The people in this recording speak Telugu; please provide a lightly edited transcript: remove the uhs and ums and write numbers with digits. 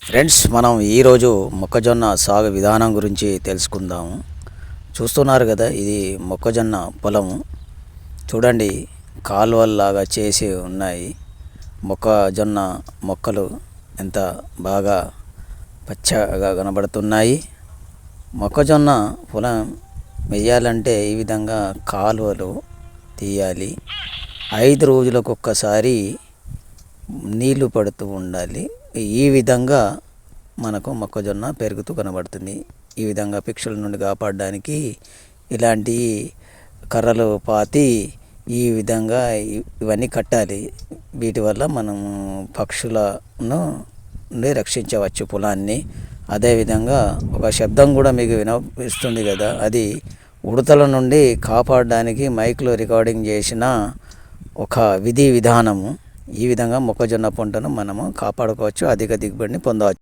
ఫ్రెండ్స్, మనం ఈరోజు మొక్కజొన్న సాగు విధానం గురించి తెలుసుకుందాము. చూస్తున్నారు కదా, ఇది మొక్కజొన్న పొలము. చూడండి, కాలువల్లాగా చేసి ఉన్నాయి. మొక్కజొన్న మొక్కలు ఎంత బాగా పచ్చగా కనబడుతున్నాయి. మొక్కజొన్న పొలం వేయాలంటే ఈ విధంగా కాలువలు తీయాలి. 5 రోజులకు ఒక్కసారి నీళ్లు పడుతూ ఉండాలి. ఈ విధంగా మనకు మొక్కజొన్న పెరుగుతూ కనబడుతుంది. ఈ విధంగా పక్షుల నుండి కాపాడడానికి ఇలాంటి కర్రలు పాతి ఈ విధంగా ఇవన్నీ కట్టాలి. వీటి వల్ల మనము పక్షులను నుండి రక్షించవచ్చు పొలాన్ని. అదేవిధంగా ఒక శబ్దం కూడా మీకు వినిపిస్తుంది కదా, అది ఉడతల నుండి కాపాడడానికి మైక్లో రికార్డింగ్ చేసిన ఒక విధానము. ఈ విధంగా మొక్కజొన్న పంటను మనము కాపాడుకోవచ్చు, అధిక దిగుబడిని పొందవచ్చు.